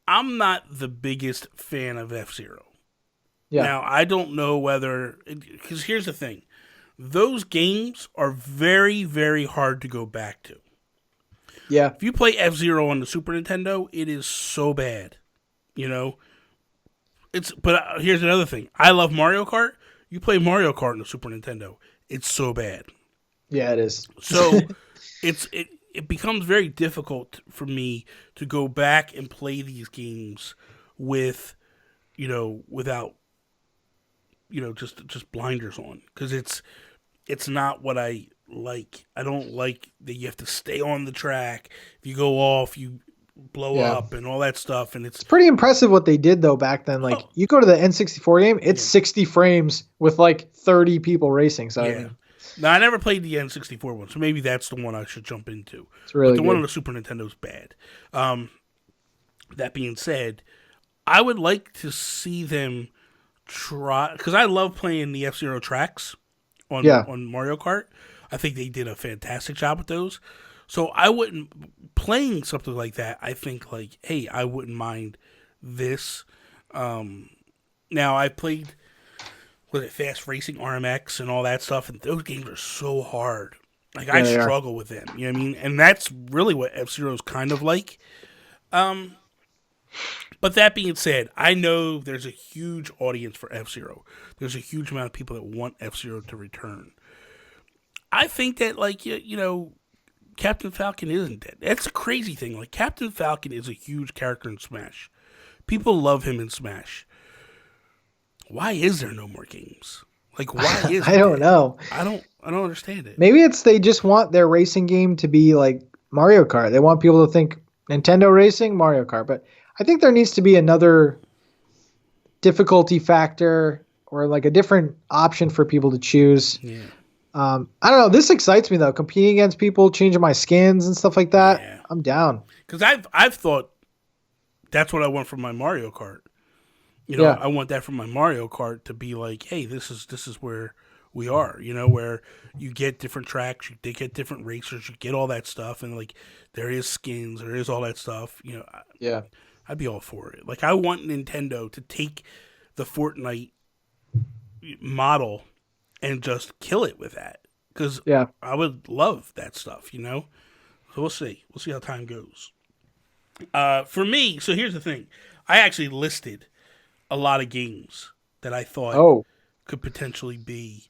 I'm not the biggest fan of F-Zero. Yeah. Now, I don't know whether... Because here's the thing. Those games are very, very hard to go back to. Yeah. If you play F-Zero on the Super Nintendo, it is so bad. But here's another thing. I love Mario Kart. You play Mario Kart on the Super Nintendo. It's so bad. Yeah, it is. So it becomes very difficult for me to go back and play these games without just blinders on, because it's not what I like. I don't like that you have to stay on the track. If you go off, you blow up and all that stuff, and it's pretty impressive what they did though back then. You go to the N64 game, it's 60 frames with 30 people racing. So yeah. Now, I never played the N64 one, so maybe that's the one I should jump into. It's really but the one on the Super Nintendo is bad. That being said, I would like to see them try, because I love playing the F-Zero tracks on Mario Kart. I think they did a fantastic job with those. So I wouldn't, playing something like that, I think hey, I wouldn't mind this. Now, I played... Fast Racing RMX and all that stuff, and those games are so hard. I struggle with them. You know what I mean? And that's really what F-Zero is kind of like. But that being said, I know there's a huge audience for F-Zero. There's a huge amount of people that want F-Zero to return. I think that, Captain Falcon isn't dead. That's a crazy thing. Captain Falcon is a huge character in Smash. People love him in Smash. Why is there no more games? Why is I don't know. I don't understand it. Maybe they just want their racing game to be like Mario Kart. They want people to think Nintendo racing, Mario Kart. But I think there needs to be another difficulty factor or like a different option for people to choose. Yeah. I don't know. This excites me though. Competing against people, changing my skins and stuff like that. Yeah. I'm down. Because I've thought that's what I want from my Mario Kart. Yeah. I want that from my Mario Kart to be like, hey, this is where we are. Where you get different tracks, they get different racers, you get all that stuff, and like there is skins, there is all that stuff. Yeah. I'd be all for it. Like I want Nintendo to take the Fortnite model and just kill it with that because I would love that stuff. So we'll see. We'll see how time goes. For me, so here's the thing. I actually listed a lot of games that I thought could potentially be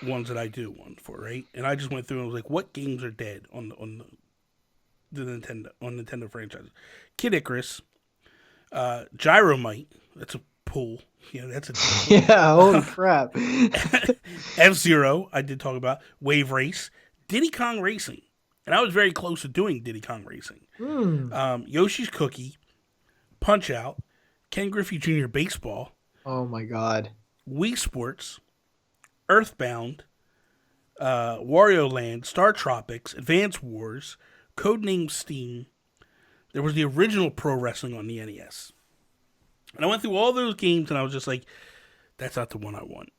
ones that I do one for, right? And I just went through and was like, what games are dead on the Nintendo franchise? Kid Icarus, Gyromite, that's a pool. That's a yeah, holy crap. F-Zero, I did talk about. Wave Race, Diddy Kong Racing. And I was very close to doing Diddy Kong Racing. Yoshi's Cookie, Punch Out, Ken Griffey Jr. Baseball. Oh my god. Wii Sports, Earthbound, Wario Land, Star Tropics, Advance Wars, Codename Steam. There was the original Pro Wrestling on the NES. And I went through all those games and I was just like, that's not the one I want.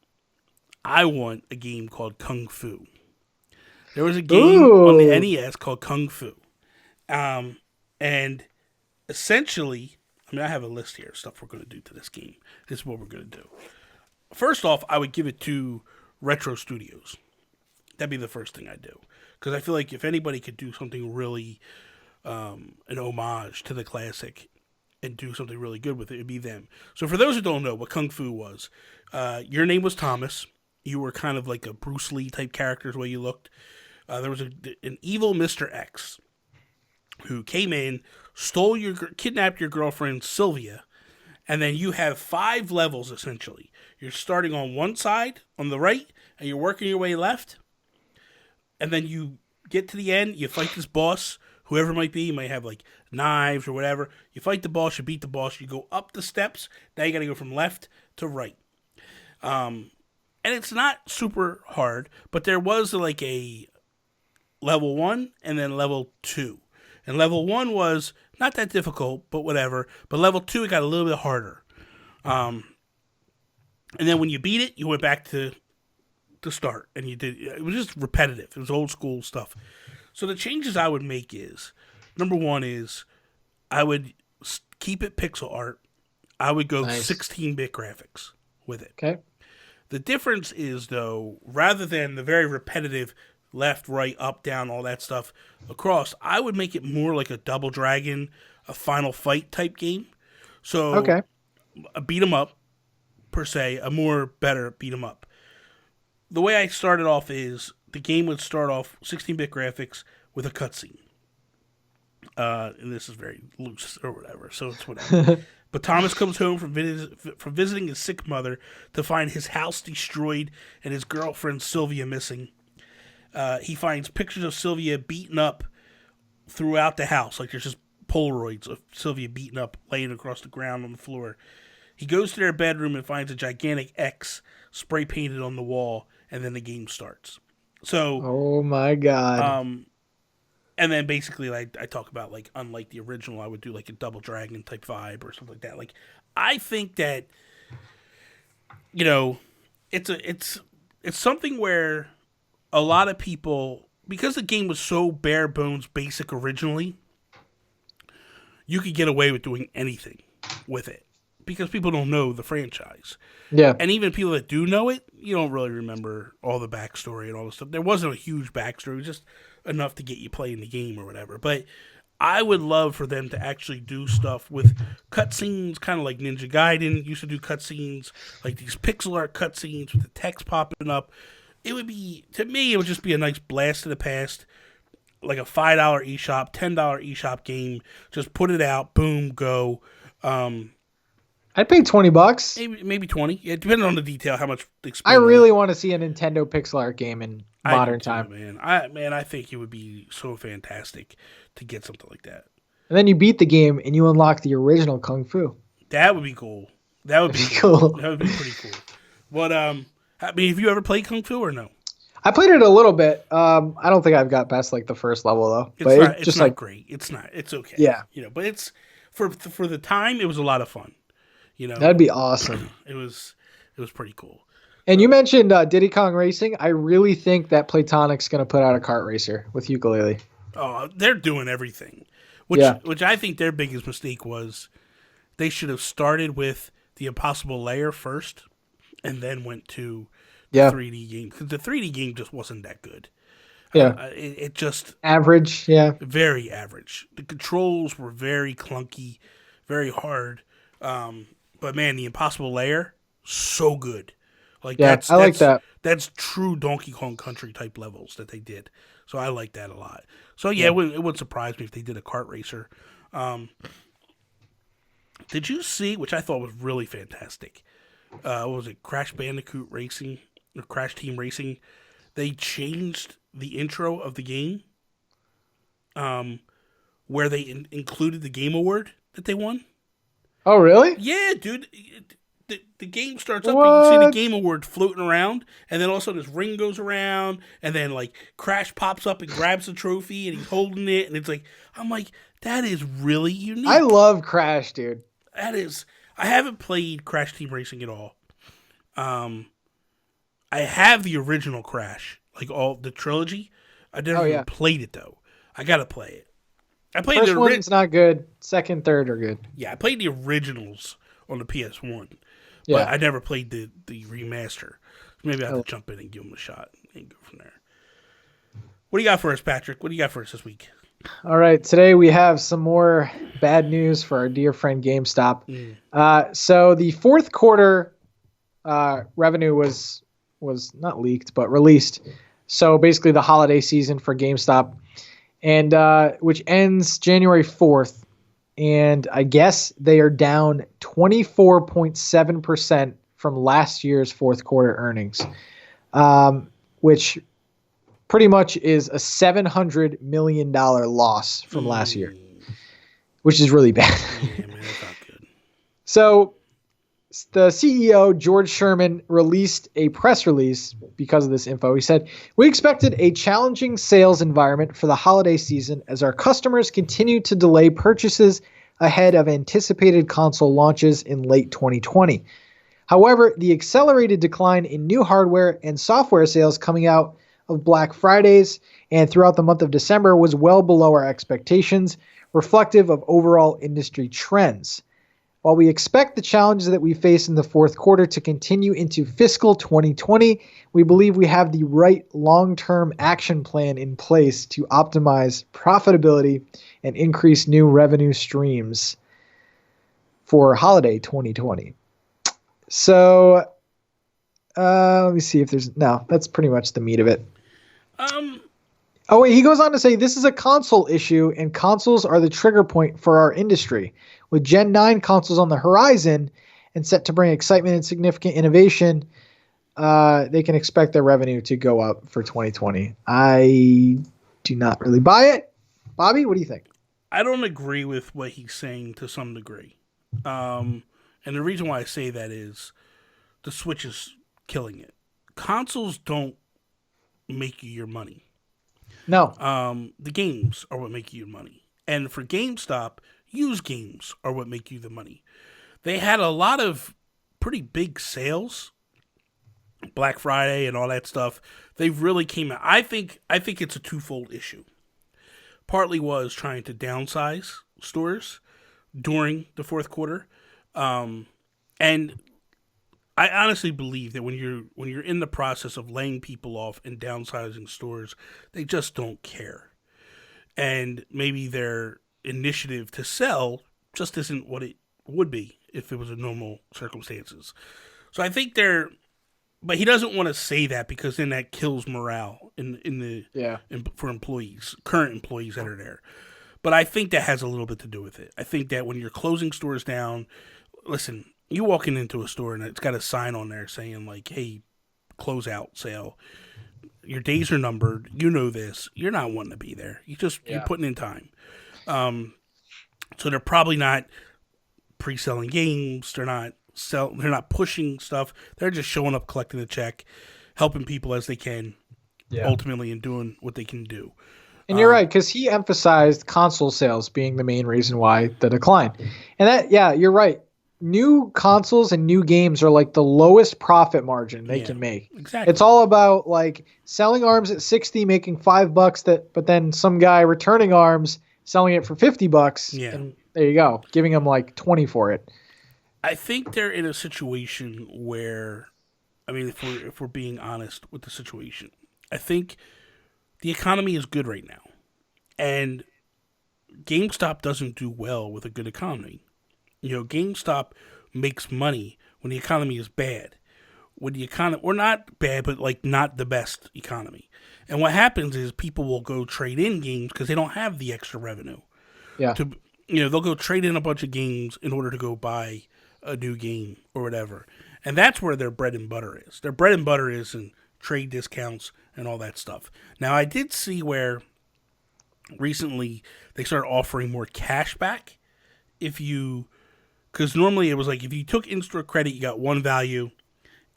I want a game called Kung Fu. There was a game on the NES called Kung Fu. And essentially, I have a list here of stuff we're going to do to this game. This is what we're going to do. First off, I would give it to Retro Studios. That'd be the first thing I'd do. Because I feel like if anybody could do something really, an homage to the classic and do something really good with it, it'd be them. So for those who don't know what Kung Fu was, your name was Thomas. You were kind of like a Bruce Lee type character is the way you looked. There was an evil Mr. X who came in, kidnapped your girlfriend Sylvia, and then you have 5 levels essentially. You're starting on one side, on the right, and you're working your way left, and then you get to the end, you fight this boss, whoever it might be, you might have like knives or whatever. You fight the boss, you beat the boss, you go up the steps, now you gotta go from left to right. And it's not super hard, but there was like a level 1 and then level 2. And level 1 was not that difficult, but whatever. But level 2, it got a little bit harder. And then when you beat it, you went back to start. And it was just repetitive. It was old school stuff. So the changes I would make is, number 1 is, I would keep it pixel art. I would go 16-bit graphics with it. Okay. The difference is, though, rather than the very repetitive left, right, up, down, all that stuff across, I would make it more like a Double Dragon, a Final Fight type game. So a beat 'em up, per se, a more better beat 'em up. The way I started off is the game would start off 16-bit graphics with a cutscene. And this is very loose or whatever, so it's whatever. But Thomas comes home from visiting his sick mother to find his house destroyed and his girlfriend Sylvia missing. He finds pictures of Sylvia beaten up throughout the house. Like there's just Polaroids of Sylvia beaten up, laying across the ground on the floor. He goes to their bedroom and finds a gigantic X spray painted on the wall, and then the game starts. So, oh my god. And then basically, like I talk about, like unlike the original, I would do like a Double Dragon type vibe or something like that. Like I think that it's something where a lot of people, because the game was so bare bones basic originally, you could get away with doing anything with it because people don't know the franchise. Yeah. And even people that do know it, you don't really remember all the backstory and all the stuff. There wasn't a huge backstory. It was just enough to get you playing the game or whatever. But I would love for them to actually do stuff with cutscenes, kind of like Ninja Gaiden used to do cutscenes, like these pixel art cutscenes with the text popping up. It would be, to me, it would just be a nice blast to the past, like a $5 eShop, $10 eShop game. Just put it out, boom, go. I'd pay $20. Maybe 20. Yeah, depending on the detail, how much they spend. I really want to see a Nintendo pixel art game in modern time. Man, I think it would be so fantastic to get something like that. And then you beat the game and you unlock the original Kung Fu. That would be cool. That would That'd be be cool. cool. That would be pretty cool. But I mean, have you ever played Kung Fu or no? I played it a little bit. I don't think I've got past like the first level though. It's But not. it It's just not like great. It's not. It's okay. yeah, But it's for the time. It was a lot of fun. that'd be awesome. It was pretty cool. And you mentioned Diddy Kong Racing. I really think that Platonic's going to put out a kart racer with ukulele. Oh, they're doing everything, Yeah. which I think their biggest mistake was they should have started with the Impossible Layer first, and then went to the Yeah. 3D game, because the 3D game just wasn't that good. Yeah. It just Average. Yeah. very average. The controls were very clunky, very hard. But man, the Impossible Layer, so good. Like Yeah, I like that. That's true Donkey Kong Country type levels that they did. So I like that a lot. So yeah, it wouldn't surprise me if they did a kart racer. Did you see, which I thought was really fantastic? What was it, Crash Bandicoot Racing or Crash Team Racing? They changed the intro of the game, where they included the game award that they won. Oh, really? Yeah, dude. The game starts up, and you see the game award floating around, and then also this ring goes around, and then like Crash pops up and grabs the trophy, and he's holding it, and it's like, I'm like, that is really unique. I love Crash, dude. That is. I haven't played Crash Team Racing at all. I have the original Crash, like all the trilogy. I never even played it though. I gotta play it. I played First the one's not good. Second, third are good. Yeah, I played the originals on the PS1. Yeah. But I never played the remaster. So maybe I have to jump in and give them a shot and go from there. What do you got for us, Patrick? What do you got for us this week? All right. Today we have some more bad news for our dear friend GameStop. So the fourth quarter revenue was not leaked, but released. So basically the holiday season for GameStop, and which ends January 4th. And I guess they are down 24.7% from last year's fourth quarter earnings, which pretty much is a $700 million loss from last year, which is really bad. Yeah, man, that's not good. So the CEO, George Sherman, released a press release because of this info. He said, "We expected a challenging sales environment for the holiday season as our customers continue to delay purchases ahead of anticipated console launches in late 2020. However, the accelerated decline in new hardware and software sales coming out of Black Fridays and throughout the month of December was well below our expectations, reflective of overall industry trends. While we expect the challenges that we face in the fourth quarter to continue into fiscal 2020, we believe we have the right long-term action plan in place to optimize profitability and increase new revenue streams for holiday 2020. So, let me see if there's... No, that's pretty much the meat of it. Oh, wait, he goes on to say, this is a console issue, and consoles are the trigger point for our industry. With Gen 9 consoles on the horizon and set to bring excitement and significant innovation, they can expect their revenue to go up for 2020. I do not really buy it. Bobby, what do you think? I don't agree with what he's saying to some degree. And the reason why I say that is the Switch is killing it. Consoles don't make you your money. No. The games are what make you your money. And for GameStop, used games are what make you the money. They had a lot of pretty big sales, Black Friday and all that stuff. They really came out. I think it's a twofold issue. Partly was trying to downsize stores during the fourth quarter, and I honestly believe that when you're in the process of laying people off and downsizing stores, they just don't care, and maybe their initiative to sell just isn't what it would be if it was a normal circumstances. So I think but he doesn't want to say that because then that kills morale for employees, current employees that are there. But I think that has a little bit to do with it. I think that when you're closing stores down, listen, you walking into a store and it's got a sign on there saying like, "Hey, close out sale. Your days are numbered. You know this. You're not wanting to be there. You're putting in time." So they're probably not pre-selling games. They're not they're not pushing stuff. They're just showing up, collecting the check, helping people as they can, ultimately, and doing what they can do. And you're right, because he emphasized console sales being the main reason why the decline. And that, you're right. New consoles and new games are like the lowest profit margin they can make. Exactly. It's all about like selling ARMS at 60, making $5 but then some guy returning ARMS, selling it for $50. Yeah. And there you go, giving them like 20 for it. I think they're in a situation where, I mean, if we're being honest with the situation, I think the economy is good right now, and GameStop doesn't do well with a good economy. GameStop makes money when the economy is bad. When the economy, or not bad, but like not the best economy. And what happens is people will go trade in games because they don't have the extra revenue. Yeah. They'll go trade in a bunch of games in order to go buy a new game or whatever. And that's where their bread and butter is. Their bread and butter is in trade discounts and all that stuff. Now, I did see where recently they started offering more cash back because normally it was like if you took in-store credit, you got one value.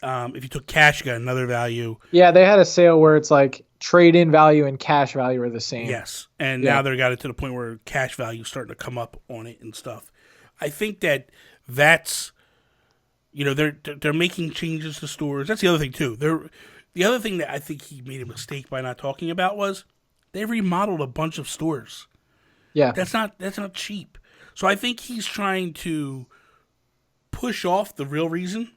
If you took cash, you got another value. Yeah, they had a sale where it's like trade-in value and cash value are the same. Yes, and now they got it to the point where cash value is starting to come up on it and stuff. I think that's they're making changes to stores. That's the other thing too. The other thing that I think he made a mistake by not talking about was they remodeled a bunch of stores. Yeah, that's not cheap. So I think he's trying to push off the real reason.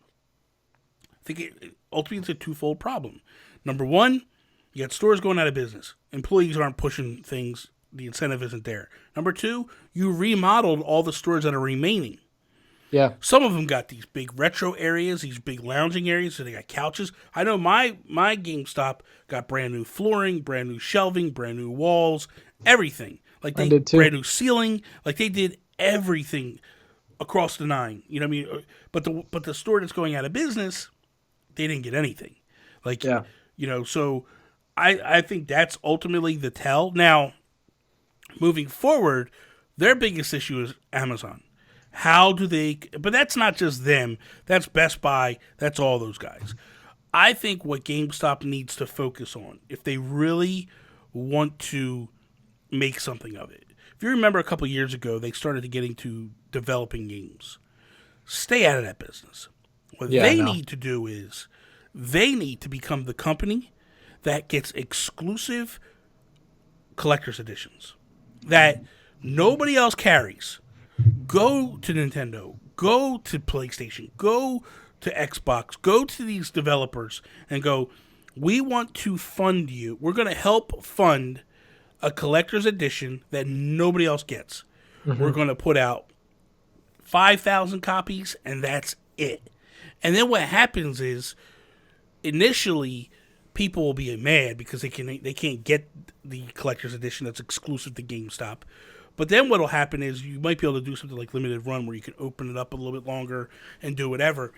I think ultimately it's a twofold problem. Number one, you got stores going out of business. Employees aren't pushing things. The incentive isn't there. Number two, you remodeled all the stores that are remaining. Yeah. Some of them got these big retro areas, these big lounging areas, so they got couches. I know my GameStop got brand new flooring, brand new shelving, brand new walls, everything. Like they did too. Brand new ceiling. Like they did everything across the nine. You know what I mean? But the store that's going out of business, they didn't get anything. Like so I think that's ultimately the tell. Now, moving forward, their biggest issue is Amazon. How do they... But that's not just them. That's Best Buy. That's all those guys. I think what GameStop needs to focus on, if they really want to make something of it. If you remember a couple years ago, they started to get into developing games. Stay out of that business. What they need to do is they need to become the company that gets exclusive collector's editions that nobody else carries. Go to Nintendo, go to PlayStation, go to Xbox, go to these developers and go, we want to fund you. We're going to help fund a collector's edition that nobody else gets. Mm-hmm. We're going to put out 5,000 copies and that's it. And then what happens is initially people will be mad because they can't get the collector's edition that's exclusive to GameStop. But then what will happen is you might be able to do something like limited run where you can open it up a little bit longer and do whatever.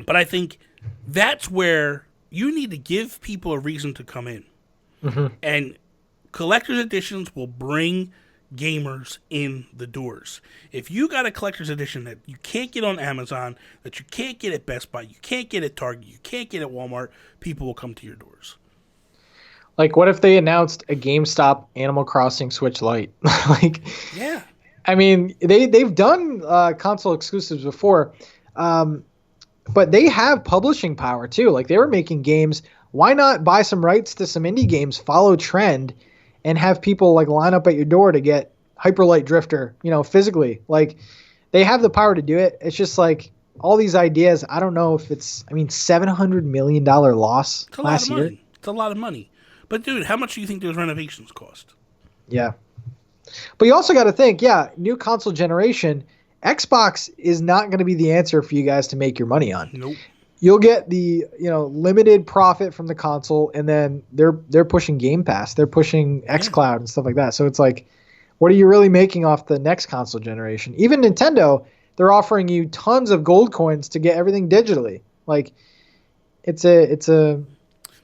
But I think that's where you need to give people a reason to come in. Mm-hmm. And collector's editions will bring gamers in the doors. If you got a collector's edition that you can't get on Amazon, that you can't get at Best Buy, you can't get at Target, you can't get at Walmart, people will come to your doors. Like, what if they announced a GameStop Animal Crossing Switch Lite? Yeah. I mean, they've done console exclusives before, but they have publishing power too. Like, they were making games. Why not buy some rights to some indie games, follow trend, and have people like line up at your door to get Hyper Light Drifter, physically? Like, they have the power to do it. It's just like all these ideas. I don't know if it's. I mean, $700 million loss last year. It's a lot of money. But, dude, how much do you think those renovations cost? Yeah. But you also got to think, new console generation, Xbox is not going to be the answer for you guys to make your money on. Nope. You'll get the, limited profit from the console, and then they're pushing Game Pass. They're pushing xCloud and stuff like that. So it's like, what are you really making off the next console generation? Even Nintendo, they're offering you tons of gold coins to get everything digitally. Like, it's a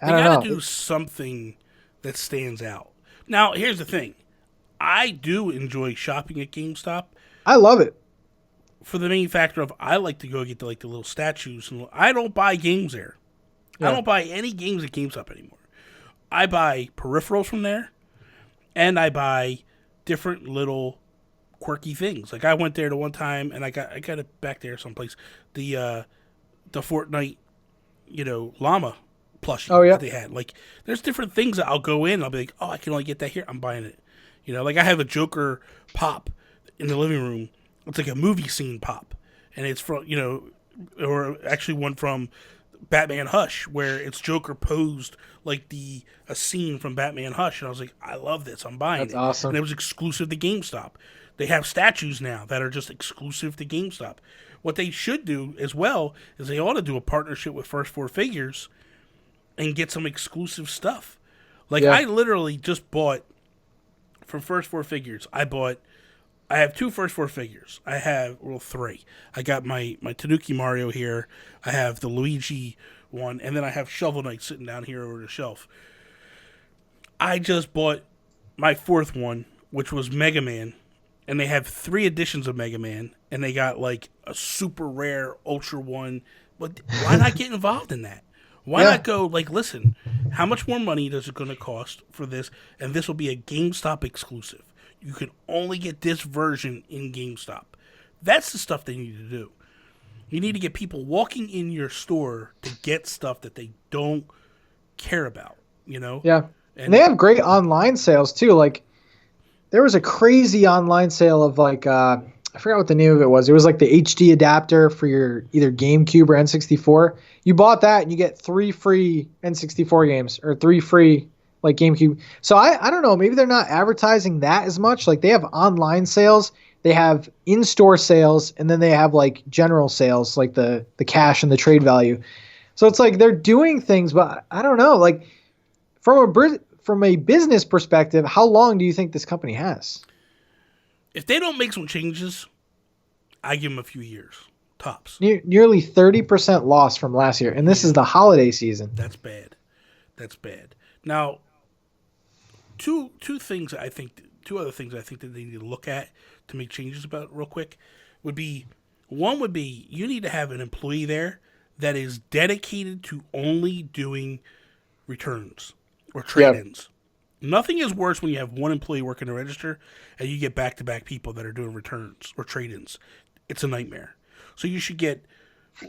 I don't know. They gotta do something that stands out. Now, here's the thing. I do enjoy shopping at GameStop. I love it. for the main factor of I like to go get the little statues, and I don't buy games there. Yeah. I don't buy any games at GameStop anymore. I buy peripherals from there, and I buy different little quirky things. Like I went there the one time, and I got it back there someplace. The Fortnite, llama plushie that they had. Like there's different things that I'll go in. I'll be like, oh, I can only get that here. I'm buying it. Like I have a Joker pop in the living room. It's like a movie scene pop, and it's from or actually one from Batman Hush, where it's Joker posed like a scene from Batman Hush, and I was like, I love this. I'm buying it. That's awesome. And it was exclusive to GameStop. They have statues now that are just exclusive to GameStop. What they should do as well is they ought to do a partnership with First Four Figures and get some exclusive stuff. Like I literally just bought from First Four Figures. I have 2 First Four Figures. I have 3. I got my Tanuki Mario here. I have the Luigi one, and then I have Shovel Knight sitting down here over the shelf. I just bought my 4th one, which was Mega Man, and they have 3 editions of Mega Man, and they got like a super rare Ultra one. But why not get involved in that? Why not go like, listen, how much more money is it going to cost for this? And this will be a GameStop exclusive. You can only get this version in GameStop. That's the stuff they need to do. You need to get people walking in your store to get stuff that they don't care about, Yeah. And they have great online sales too. Like there was a crazy online sale of like, I forgot what the name of it was. It was like the HD adapter for your either GameCube or N64. You bought that and you get 3 free N64 games or 3 free like GameCube. So I don't know. Maybe they're not advertising that as much. Like they have online sales, they have in-store sales, and then they have like general sales, like the cash and the trade value. So it's like they're doing things, but I don't know. Like from a business perspective, how long do you think this company has? If they don't make some changes, I give them a few years, tops. Nearly 30% loss from last year, and this is the holiday season. That's bad. Now, two other things I think that they need to look at to make changes about real quick would be you need to have an employee there that is dedicated to only doing returns or trade-ins. Yep. Nothing is worse when you have one employee working the register and you get back-to-back people that are doing returns or trade-ins. It's a nightmare. So you should get,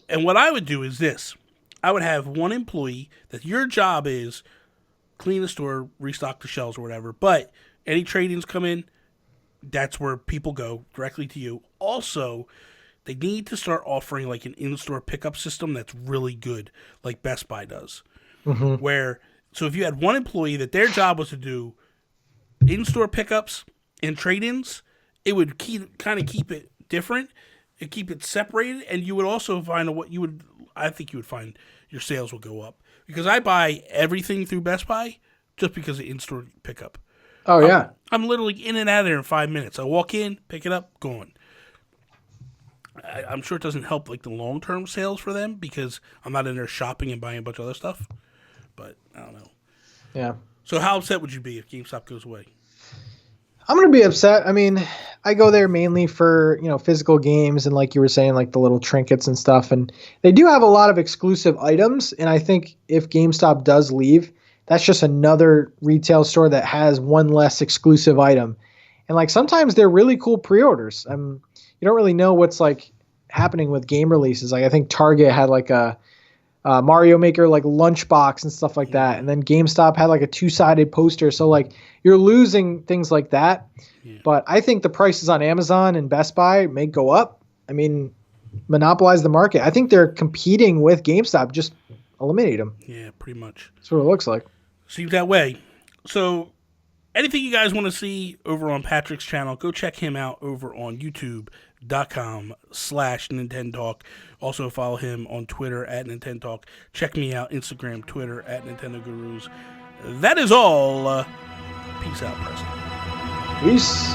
and what I would do is this. I would have one employee that your job is clean the store, restock the shelves or whatever, but any trade-ins come in, that's where people go directly to you. Also, they need to start offering like an in-store pickup system that's really good, like Best Buy does. Mm-hmm. So if you had one employee that their job was to do in-store pickups and trade-ins, it would kind of keep it different and keep it separated, and you would also find I think you would find your sales will go up. Because I buy everything through Best Buy just because of in-store pickup. Oh, yeah. I'm literally in and out of there in 5 minutes. I walk in, pick it up, gone. I'm sure it doesn't help like the long-term sales for them because I'm not in there shopping and buying a bunch of other stuff. But I don't know. Yeah. So how upset would you be if GameStop goes away? I'm going to be upset. I mean, I go there mainly for, physical games and like you were saying, like the little trinkets and stuff. And they do have a lot of exclusive items. And I think if GameStop does leave, that's just another retail store that has one less exclusive item. And like sometimes they're really cool pre-orders. You don't really know what's like happening with game releases. Like I think Target had like a Mario Maker like lunchbox and stuff like that. And then GameStop had like a 2-sided poster. So like you're losing things like that. Yeah. But I think the prices on Amazon and Best Buy may go up. I mean, monopolize the market. I think they're competing with GameStop. Just eliminate them. Yeah, pretty much. That's what it looks like. Seems that way. So anything you guys want to see over on Patrick's channel, go check him out over on youtube.com/NintenTalk. Also follow him on Twitter at NintenTalk. Check me out, Instagram, Twitter at Nintendo Gurus. That is all. Peace out, Preston. Peace.